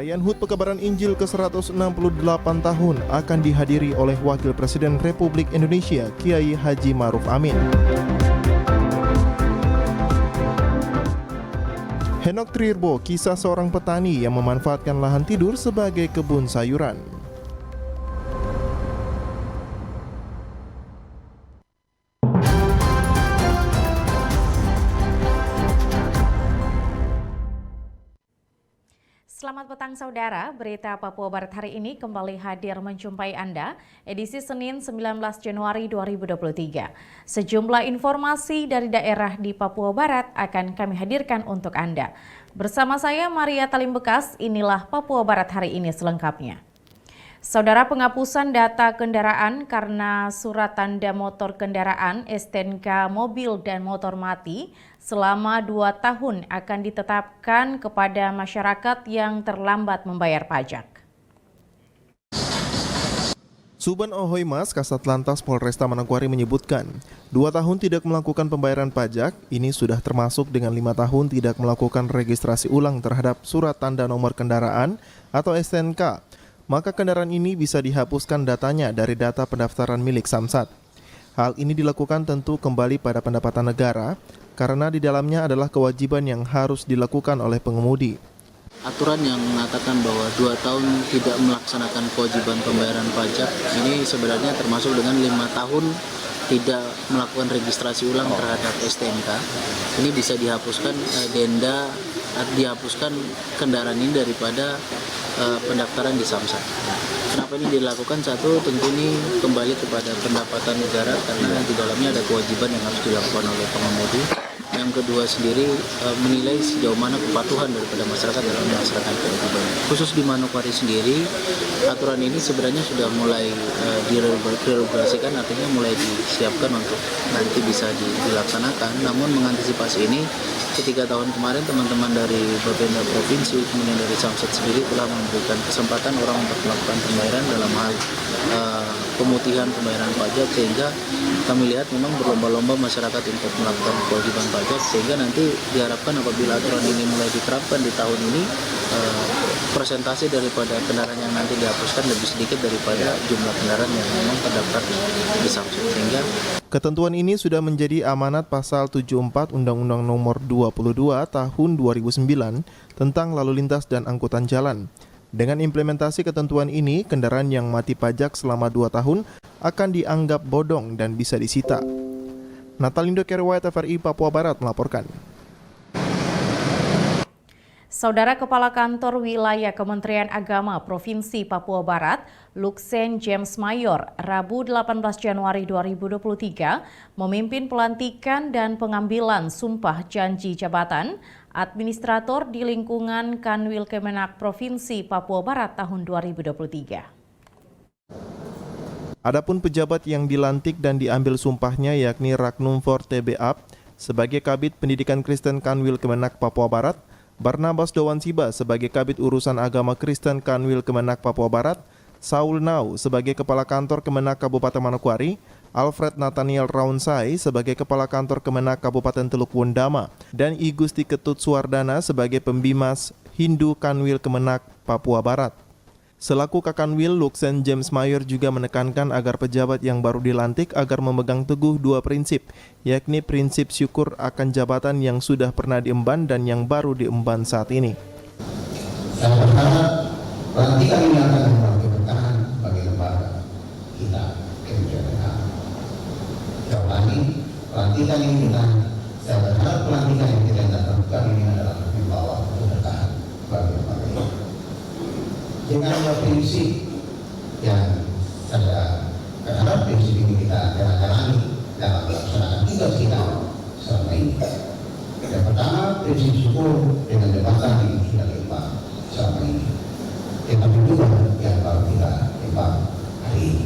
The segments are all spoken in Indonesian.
Perayaan HUT Pekabaran Injil ke-168 tahun akan dihadiri oleh Wakil Presiden Republik Indonesia Kiai Haji Ma'ruf Amin. Henok Trirbo, kisah seorang petani yang memanfaatkan lahan tidur sebagai kebun sayuran. Selamat petang saudara, berita Papua Barat hari ini kembali hadir menjumpai Anda, edisi Senin 19 Januari 2023. Sejumlah informasi dari daerah di Papua Barat akan kami hadirkan untuk Anda. Bersama saya Maria Talim Bekas, inilah Papua Barat hari ini selengkapnya. Saudara, penghapusan data kendaraan karena surat tanda motor kendaraan STNK mobil dan motor mati selama 2 tahun akan ditetapkan kepada masyarakat yang terlambat membayar pajak. Suban Ohoimas, Kasat Lantas Polresta Manokwari menyebutkan, 2 tahun tidak melakukan pembayaran pajak, ini sudah termasuk dengan 5 tahun tidak melakukan registrasi ulang terhadap surat tanda nomor kendaraan atau STNK. Maka kendaraan ini bisa dihapuskan datanya dari data pendaftaran milik Samsat. Hal ini dilakukan tentu kembali pada pendapatan negara, karena di dalamnya adalah kewajiban yang harus dilakukan oleh pengemudi. Aturan yang mengatakan bahwa 2 tahun tidak melaksanakan kewajiban pembayaran pajak ini sebenarnya termasuk dengan 5 tahun tidak melakukan registrasi ulang terhadap STNK. Ini bisa dihapuskan denda, dihapuskan kendaraan ini daripada pendaftaran di Samsat. Kenapa ini dilakukan? Satu, tentu ini kembali kepada pendapatan negara karena di dalamnya ada kewajiban yang harus dilakukan oleh pengemudi. Yang kedua sendiri menilai sejauh mana kepatuhan daripada masyarakat dalam melaksanakan kewajiban. Khusus di Manokwari sendiri, aturan ini sebenarnya sudah mulai diregulasikan, artinya mulai disiapkan untuk nanti bisa dilaksanakan. Namun mengantisipasi ini, ketika tahun kemarin teman-teman dari Bapenda Provinsi, kemudian dari Samsat sendiri telah memberikan kesempatan orang untuk melakukan pembayaran dalam hal pemutihan pembayaran pajak, sehingga kami lihat memang berlomba-lomba masyarakat untuk melakukan kewajiban pajak, sehingga nanti diharapkan apabila aturan ini mulai diterapkan di tahun ini, persentase daripada kendaraan yang nanti dihapuskan lebih sedikit daripada jumlah kendaraan yang memang terdaftar di Samsat. Sehingga ketentuan ini sudah menjadi amanat pasal 74 Undang-Undang Nomor 22 Tahun 2009 tentang lalu lintas dan angkutan jalan. Dengan implementasi ketentuan ini, kendaraan yang mati pajak selama 2 tahun akan dianggap bodong dan bisa disita. Natalindo Kerwayat TVRI Papua Barat melaporkan. Saudara Kepala Kantor Wilayah Kementerian Agama Provinsi Papua Barat, Luxen James Mayor, Rabu 18 Januari 2023, memimpin pelantikan dan pengambilan sumpah janji jabatan administrator di lingkungan Kanwil Kemenak Provinsi Papua Barat tahun 2023. Adapun pejabat yang dilantik dan diambil sumpahnya yakni Raknum Forte Beap sebagai Kabid Pendidikan Kristen Kanwil Kemenak Papua Barat, Barnabas Dowansiba sebagai Kabid Urusan Agama Kristen Kanwil Kemenak Papua Barat, Saul Nau sebagai Kepala Kantor Kemenak Kabupaten Manokwari, Alfred Nathaniel Raunsai sebagai Kepala Kantor Kemenak Kabupaten Teluk Wondama, dan I Gusti Ketut Suwardana sebagai Pembimas Hindu Kanwil Kemenak Papua Barat. Selaku Kakanwil, Luxen James Mayor juga menekankan agar pejabat yang baru dilantik agar memegang teguh 2 prinsip, yakni prinsip syukur akan jabatan yang sudah pernah diemban dan yang baru diemban saat ini. Saya berharap pelantikan ini akan membantu bertahan bagi lembaga kita, Kementerian Agama. Jawabannya, pelantikan ini bertahan. Saya berharap pelantikan yang kita lakukan ini adalah membawa keberkahan bagi lembaga ini. Dengan 2 prinsip yang saya berharap prinsip ini kita jalani dalam melaksanakan tugas kita selama ini. Yang pertama, prinsip syukur dengan jabatan yang sudah diemban selama ini. Tetapi juga yang baru kita emban hari ini.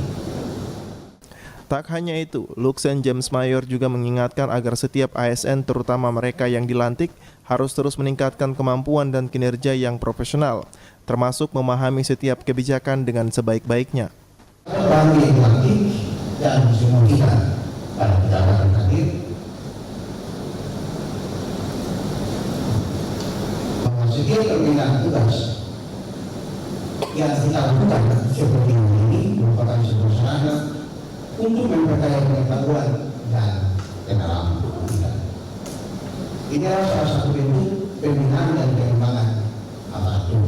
Tak hanya itu, Luxen James Mayor juga mengingatkan agar setiap ASN, terutama mereka yang dilantik, harus terus meningkatkan kemampuan dan kinerja yang profesional, termasuk memahami setiap kebijakan dengan sebaik-baiknya. Bagi yang dilantik dan semua kita pada pejabat yang hadir, bahwa setiap perbedaan tugas yang kita lakukan seperti ini merupakan sebuah sarana untuk memperkaya pengetahuan dan pengalaman kita. Ini adalah salah satu bentuk pembinaan dan pengembangan aparatur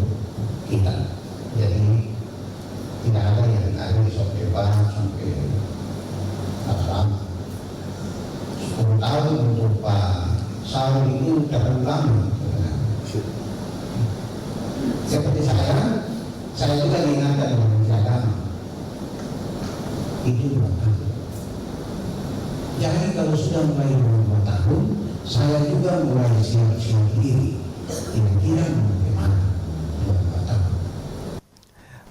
kita. Jadi tidak ada yang ada di sampai barang sampai lama. 10 tahun untuk Pak Saul itu terlalu lama. Seperti saya juga diingatkan oleh Menteri Agama. Itu 2 tahun. Jadi kalau sudah mulai 2 tahun, saya juga mulai siap-siap diri. Kira-kira bagaimana 2 tahun.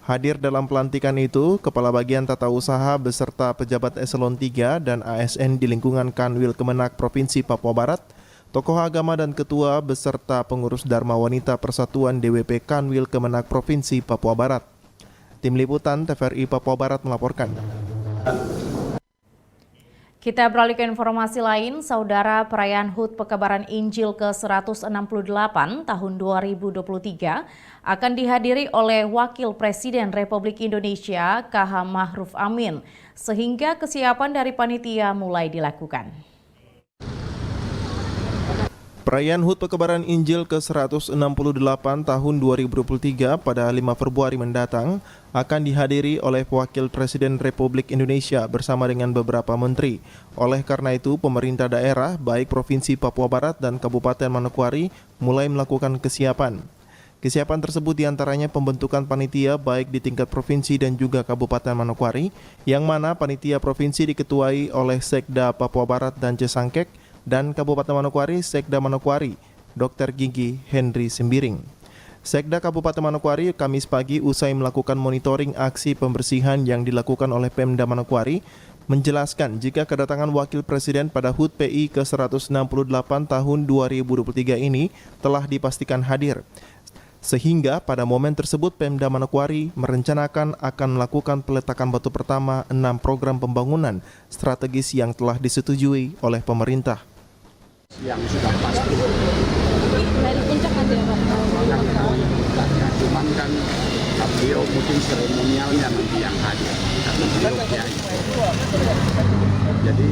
Hadir dalam pelantikan itu, Kepala Bagian Tata Usaha beserta pejabat eselon 3 dan ASN di lingkungan Kanwil Kemenak Provinsi Papua Barat, tokoh agama dan ketua beserta pengurus Dharma Wanita Persatuan DWP Kanwil Kemenak Provinsi Papua Barat. Tim Liputan TVRI Papua Barat melaporkan. Kita beralih ke informasi lain, Saudara, perayaan HUT Pekebaran Injil ke-168 tahun 2023 akan dihadiri oleh Wakil Presiden Republik Indonesia KH Ma'ruf Amin, sehingga kesiapan dari panitia mulai dilakukan. Perayaan HUT Pekebaran Injil ke-168 tahun 2023 pada 5 Februari mendatang akan dihadiri oleh Wakil Presiden Republik Indonesia bersama dengan beberapa menteri. Oleh karena itu, pemerintah daerah baik Provinsi Papua Barat dan Kabupaten Manokwari mulai melakukan kesiapan. Kesiapan tersebut diantaranya pembentukan panitia baik di tingkat provinsi dan juga Kabupaten Manokwari, yang mana panitia provinsi diketuai oleh Sekda Papua Barat dan Cesangkek, dan Kabupaten Manokwari Sekda Manokwari, Dr. Gigi Henry Sembiring. Sekda Kabupaten Manokwari Kamis pagi usai melakukan monitoring aksi pembersihan yang dilakukan oleh Pemda Manokwari, menjelaskan jika kedatangan Wakil Presiden pada HUT PI ke-168 tahun 2023 ini telah dipastikan hadir. Sehingga pada momen tersebut Pemda Manokwari merencanakan akan melakukan peletakan batu pertama 6 program pembangunan strategis yang telah disetujui oleh pemerintah. Yang sudah pasti dari puncak ada cuman kan beliau mungkin seremonialnya nanti yang hadir karena beliau kiai. Jadi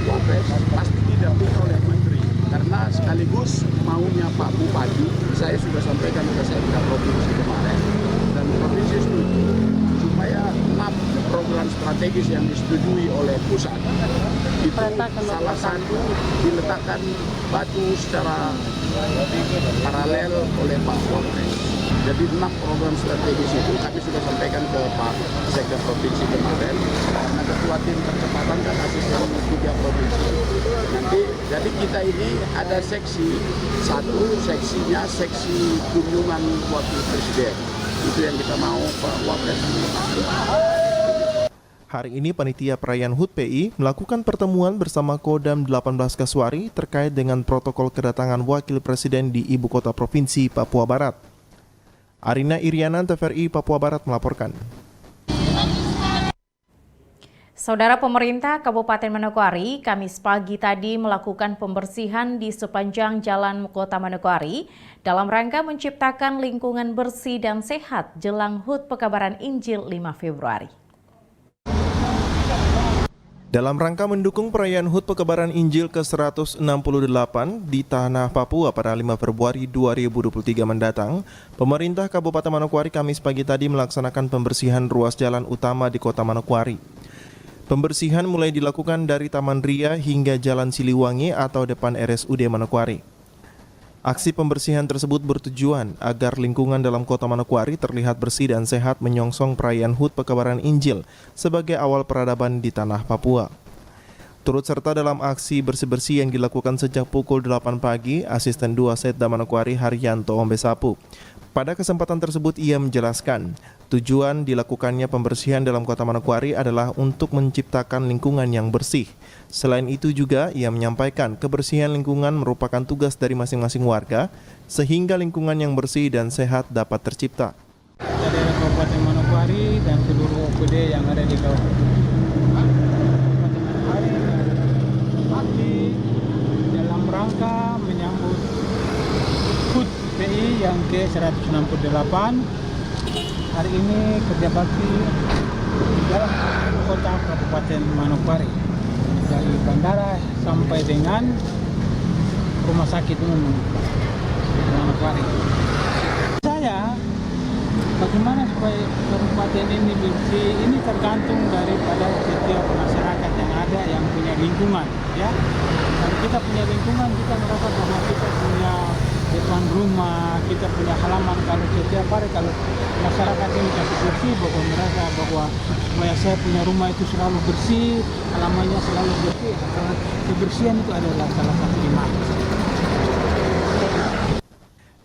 Wapres pasti didampingi oleh menteri karena sekaligus maunya Pak Bupati. Saya sudah sampaikan ke Sekda Provinsi kemarin dan Provinsi setuju supaya 6 program strategis yang disetujui oleh pusat itu salah satu diletakkan batu secara paralel oleh Pak Wapres. Jadi 6 program strategis itu kami sudah sampaikan ke Pak Sekda Provinsi kemarin karena ketua tim percepatan dan asisten 3 provinsi. Nanti jadi kita ini ada seksi satu, seksinya seksi kunjungan Wakil Presiden. Itu yang kita mau Pak Wapres. Hari ini panitia perayaan HUT PI melakukan pertemuan bersama Kodam 18 Kasuari terkait dengan protokol kedatangan Wakil Presiden di Ibu Kota Provinsi Papua Barat. Arina Iriana, TVRI Papua Barat melaporkan. Saudara, pemerintah Kabupaten Manokwari Kamis pagi tadi melakukan pembersihan di sepanjang jalan Kota Manokwari dalam rangka menciptakan lingkungan bersih dan sehat jelang HUT Pekebaran Injil 5 Februari. Dalam rangka mendukung perayaan HUT Pekebaran Injil ke-168 di Tanah Papua pada 5 Februari 2023 mendatang, pemerintah Kabupaten Manokwari Kamis pagi tadi melaksanakan pembersihan ruas jalan utama di Kota Manokwari. Pembersihan mulai dilakukan dari Taman Ria hingga Jalan Siliwangi atau depan RSUD Manokwari. Aksi pembersihan tersebut bertujuan agar lingkungan dalam Kota Manokwari terlihat bersih dan sehat menyongsong perayaan HUT Pekebaran Injil sebagai awal peradaban di Tanah Papua. Turut serta dalam aksi bersih-bersih yang dilakukan sejak pukul 8 pagi, Asisten 2 Setda Manokwari Haryanto Ombesapu. Pada kesempatan tersebut ia menjelaskan, tujuan dilakukannya pembersihan dalam Kota Manokwari adalah untuk menciptakan lingkungan yang bersih. Selain itu juga ia menyampaikan kebersihan lingkungan merupakan tugas dari masing-masing warga, sehingga lingkungan yang bersih dan sehat dapat tercipta. Dari Kabupaten Manokwari dan seluruh OPD yang ada di Kabupaten Manokwari pagi dalam rangka menyambut HUT PI yang ke-168. Hari ini kerja bakti di dalam kota Kabupaten Manokwari, dari bandara sampai dengan rumah sakit umum Manokwari. Saya bagaimana supaya kabupaten ini bersih, ini tergantung daripada setiap masyarakat yang ada yang punya lingkungan, ya. Kalau kita punya lingkungan, kita merasa bahwa kita punya depan rumah, kita punya halaman. Kalau setiap hari kalau masyarakat ini kasih bersih, bahwa merasa bahwa supaya saya punya rumah itu selalu bersih, halamannya selalu bersih, kebersihan itu adalah salah satu iman.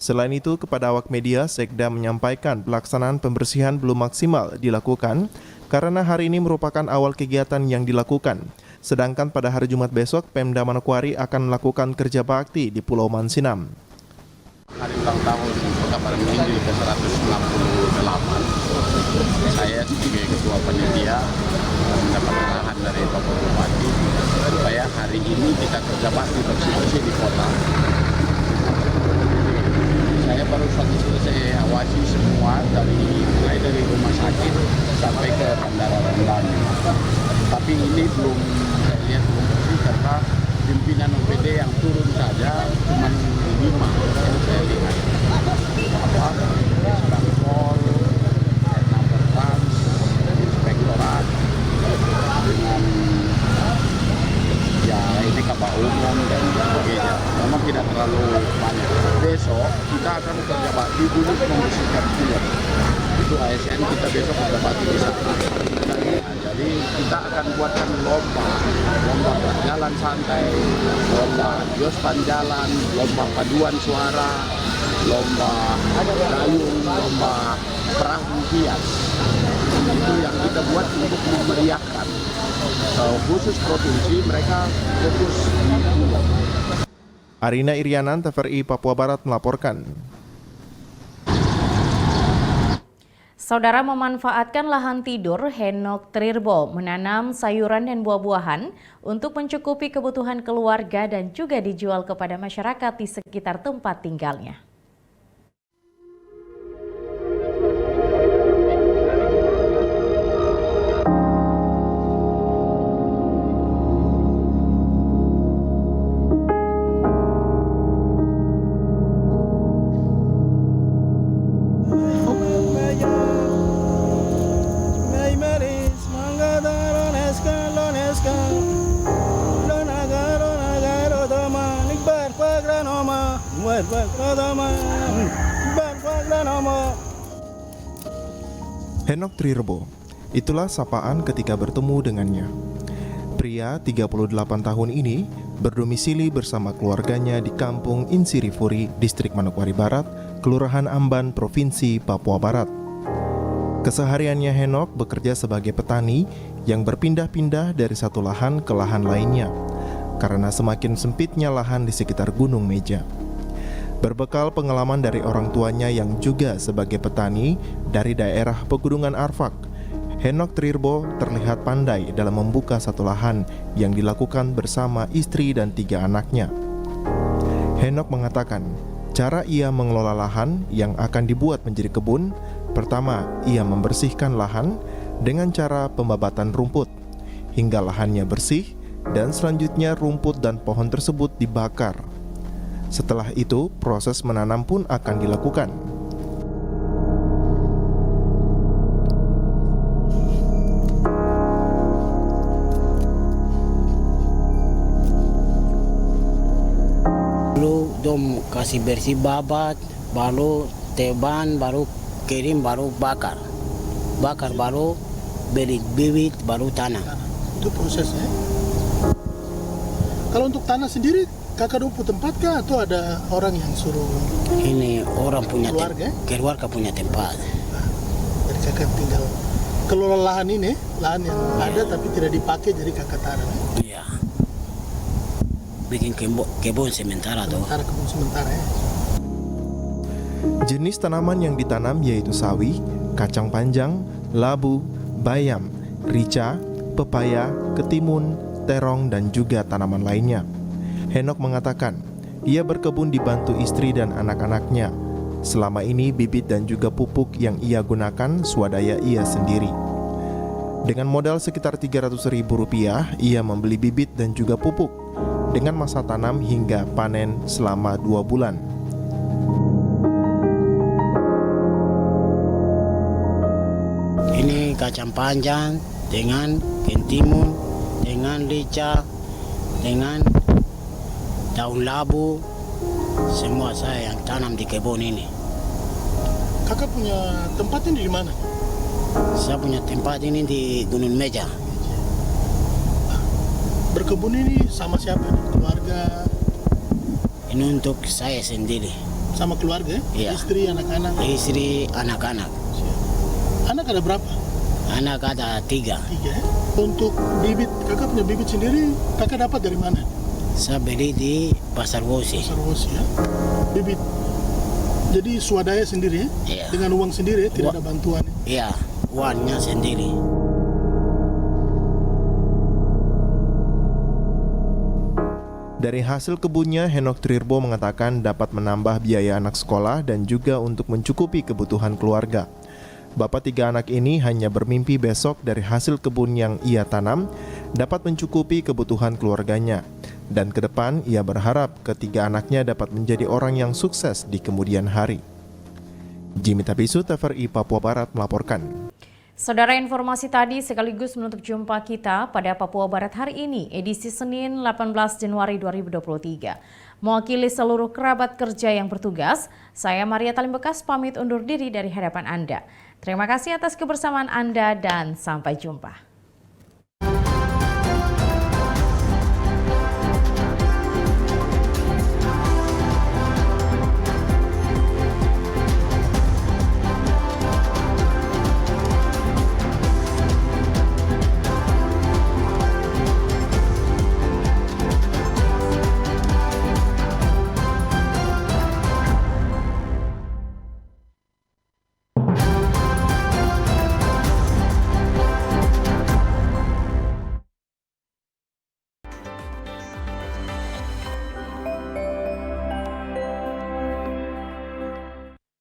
Selain itu, kepada awak media, Sekda menyampaikan pelaksanaan pembersihan belum maksimal dilakukan karena hari ini merupakan awal kegiatan yang dilakukan. Sedangkan pada hari Jumat besok, Pemda Manokwari akan melakukan kerja bakti di Pulau Mansinam. Hari ulang tahun Kota Parangtrindo ke-168. Saya sebagai Ketua Panitia mendapat arahan dari Bapak Bupati supaya hari ini kita kerja bakti bersih-bersih di kota. Saya baru saja selesai awasi semua mulai dari rumah sakit sampai ke bandara-bandara. Tapi ini belum saya lihat belum bersih karena pimpinan OPD yang turun saja cuma 5 yang saya lihat. Bangkol, Nampak Trans, Inspektorat, dengan ya ini Kabak Umum dan sebagainya. Memang tidak terlalu banyak. Besok kita akan kerja bakti untuk membersihkan pulau. Itu ASN kita besok kerja bakti di sana. Jadi kita akan buatkan lomba jalan santai, lomba jospan jalan, lomba paduan suara, lomba dayung, lomba perahu hias. Itu yang kita buat untuk memeriahkan. Khusus provinsi mereka fokus di pulau. Arina Irianan, TVRI Papua Barat melaporkan. Saudara, memanfaatkan lahan tidur, Henok Trirbo menanam sayuran dan buah-buahan untuk mencukupi kebutuhan keluarga dan juga dijual kepada masyarakat di sekitar tempat tinggalnya. Henok Trirbo, itulah sapaan ketika bertemu dengannya. Pria 38 tahun ini berdomisili bersama keluarganya di Kampung Insirifuri, Distrik Manokwari Barat, Kelurahan Amban, Provinsi Papua Barat. Kesehariannya Henok bekerja sebagai petani yang berpindah-pindah dari satu lahan ke lahan lainnya, karena semakin sempitnya lahan di sekitar Gunung Meja. Berbekal pengalaman dari orang tuanya yang juga sebagai petani dari daerah Pegunungan Arfak, Henok Trirbo terlihat pandai dalam membuka satu lahan yang dilakukan bersama istri dan 3 anaknya. Henok mengatakan, cara ia mengelola lahan yang akan dibuat menjadi kebun, pertama ia membersihkan lahan dengan cara pembabatan rumput, hingga lahannya bersih, dan selanjutnya rumput dan pohon tersebut dibakar. Setelah itu, proses menanam pun akan dilakukan. Dulu dom kasih bersih babat, baru teban, baru kirim, baru bakar. Bakar baru beli bibit, baru tanam. Itu prosesnya. Kalau untuk tanah sendiri, kakak dulu tempat kah atau ada orang yang suruh? Ini orang punya keluarga punya tempat. Jadi kakak tinggal kelola lahan ini, lahan yang ada tapi tidak dipakai, jadi kakak tanam. Iya. Bikin kebun sementara tuh. Kebun sementara ya. Jenis tanaman yang ditanam yaitu sawi, kacang panjang, labu, bayam, rica, pepaya, ketimun, terong, dan juga tanaman lainnya. Henok mengatakan, ia berkebun dibantu istri dan anak-anaknya. Selama ini bibit dan juga pupuk yang ia gunakan swadaya ia sendiri. Dengan modal sekitar Rp300.000, ia membeli bibit dan juga pupuk dengan masa tanam hingga panen selama 2 bulan. Ini kacang panjang dengan kentimun, dengan rica, dengan daun labu, semua saya yang tanam di kebun ini. Kakak punya tempatnya di mana? Saya punya tempat ini di Gunung Meja. Berkebun ini sama siapa nih? Keluarga? Ini untuk saya sendiri, Sama keluarga ya? Iya. Istri, anak-anak? istri, anak-anak. Anak ada berapa? Anak ada 3. 3 ya? Untuk bibit, kakak punya bibit sendiri, kakak dapat dari mana? Saya beli di Pasar Wosi. Sarwosi ya? Bibit. Jadi swadaya sendiri ya? Iya. Dengan uang sendiri ya? Tidak ada bantuan ya? Iya, uangnya sendiri. Dari hasil kebunnya, Henok Trirbo mengatakan dapat menambah biaya anak sekolah dan juga untuk mencukupi kebutuhan keluarga. Bapak 3 anak ini hanya bermimpi besok dari hasil kebun yang ia tanam dapat mencukupi kebutuhan keluarganya. Dan ke depan ia berharap ketiga anaknya dapat menjadi orang yang sukses di kemudian hari. Jimmy Tabisu, TVRI Papua Barat melaporkan. Saudara, informasi tadi sekaligus menutup jumpa kita pada Papua Barat hari ini, edisi Senin 18 Januari 2023. Mewakili seluruh kerabat kerja yang bertugas, saya Maria Talimbekas pamit undur diri dari hadapan Anda. Terima kasih atas kebersamaan Anda dan sampai jumpa.